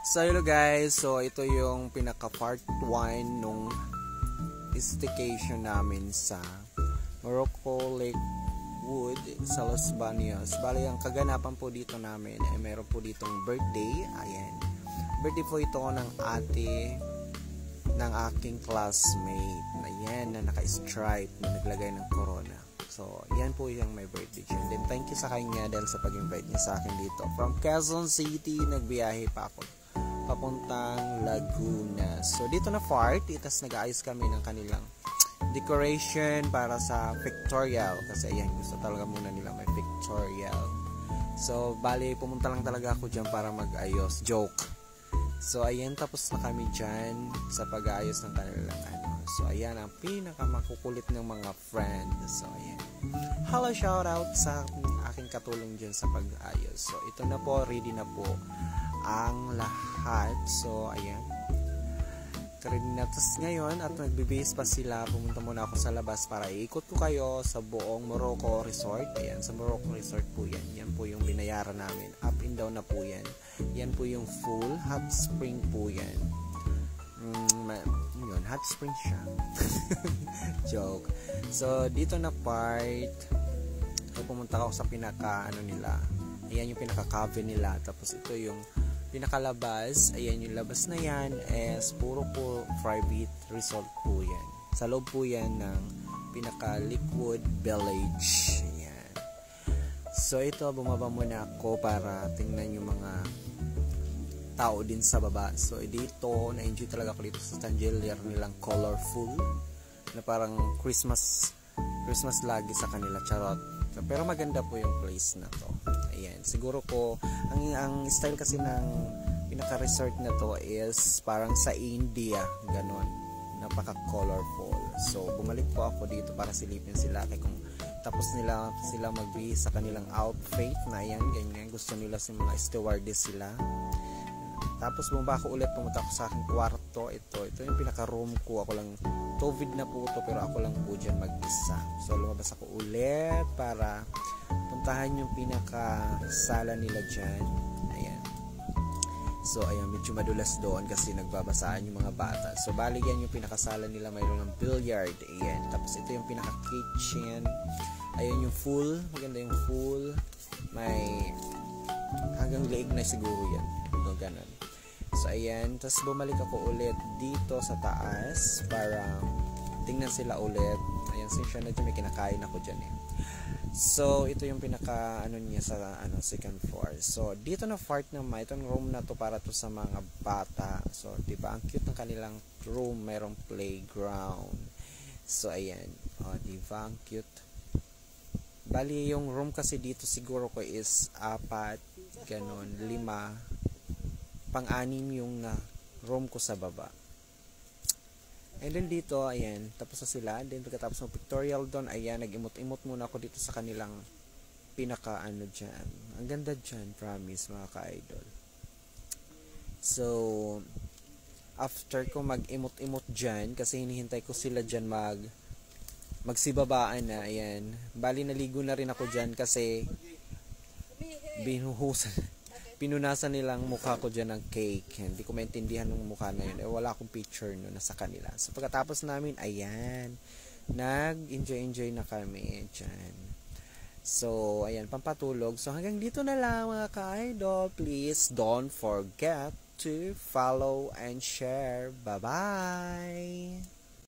So hello guys, so ito yung pinaka part 1 nung staycation namin sa Morocco Lakewood sa Los Baños. Bali ang kaganapan po dito namin ay meron po ditong birthday. Ayan, birthday po ito ng ate ng aking classmate. Ayan, na naka-stripe na naglagay ng corona. So, yan po yung may birthday siya. And then, thank you sa kanya dahil sa pag-invite niya sa akin dito. From Quezon City, nagbiyahe pa ako papuntang Laguna. So, dito na part, itas nag-aayos kami ng kanilang decoration para sa pictorial. Kasi, ayan, gusto talaga muna nila may pictorial. So, bali, pumunta lang talaga ako dyan para mag-ayos. Joke. So, ayan, tapos na kami dyan sa pag-aayos ng kanilang ano. So, ayan ang pinakamakukulit ng mga friends. So, ayan. Hello, shout out sa aking katulong dyan sa pag-ayos. So, ito na po, ready na po ang lahat. So, ayan. Ready na. Tapos ngayon, at nagbibase pa sila, pumunta muna ako sa labas para iikot ko kayo sa buong Morocco Resort. Ayan, sa Morocco Resort po yan. Yan po yung binayaran namin. Up and down na po yan. Yan po yung full hot spring po yan. Yun, hot spring siya. Joke. So, dito na part, ay pumunta ako sa pinaka, ano nila. Ayan yung pinaka cabin nila. Tapos ito yung pinakalabas. Ayan yung labas na yan is puro po private resort po yan. Sa loob po yan ng pinaka Lakewood Village. Ayan. So, ito, bumaba muna ako para tingnan yung mga tao din sa baba. So, dito, na-enjoy talaga ako dito sa chandelier nilang colorful na parang Christmas lagi sa kanila, charot. Pero maganda po yung place na to. Ayan, siguro ko ang style kasi ng pinaka-resort na to is parang sa India, ganon, napaka-colorful. So, bumalik po ako dito para silipin sila kaya kung tapos sila magbihis sa kanilang outfit na ayan, ganyan, gusto nila sa mga stewardess sila. Tapos bumaba ako ulit, pumunta ako sa aking kwarto. Ito yung pinaka-room ko. Ako lang, COVID na po ito, pero ako lang po dyan mag-isa. So, lumabas ako ulit para puntahan yung pinaka-sala nila dyan. Ayan. So, ayan, medyo madulas doon kasi nagbabasaan yung mga bata. So, bali yan yung pinaka-sala nila. Mayroon ng billiard. Ayan. Tapos, ito yung pinaka-kitchen. Ayan yung full. Maganda yung full. May hanggang leeg na siguro yan. Ganon. So, ayan. Tapos, bumalik ako ulit dito sa taas para tingnan sila ulit. Ayan, siya na dyan. May kinakain ako dyan eh. So, ito yung pinaka, niya sa, second floor. So, dito na part naman. Itong room na to para to sa mga bata. So, diba? Ang cute ng kanilang room. Mayroong playground. So, ayan. O, diba? Ang cute. Bali, yung room kasi dito siguro ko is 4, ganon, 5. Pang-anim yung room ko sa baba. And then dito, ayan, tapos na sila. And then pagkatapos ng pictorial doon, ayan, nag-imot-imot muna ako dito sa kanilang pinaka dyan. Ang ganda dyan, promise, mga ka-idol. So, after ko mag-imot-imot dyan, kasi hinihintay ko sila dyan magsibabaan na, ayan. Bali, naligo na rin ako dyan kasi pinunasan nilang mukha ko dyan ng cake. Hindi ko maintindihan ng mukha na yun. Wala akong picture no nasa kanila. So, pagkatapos namin, ayan, nag-enjoy na kami dyan. So, ayan, pampatulog. So, hanggang dito na lang mga ka-idol. Please don't forget to follow and share. Bye-bye!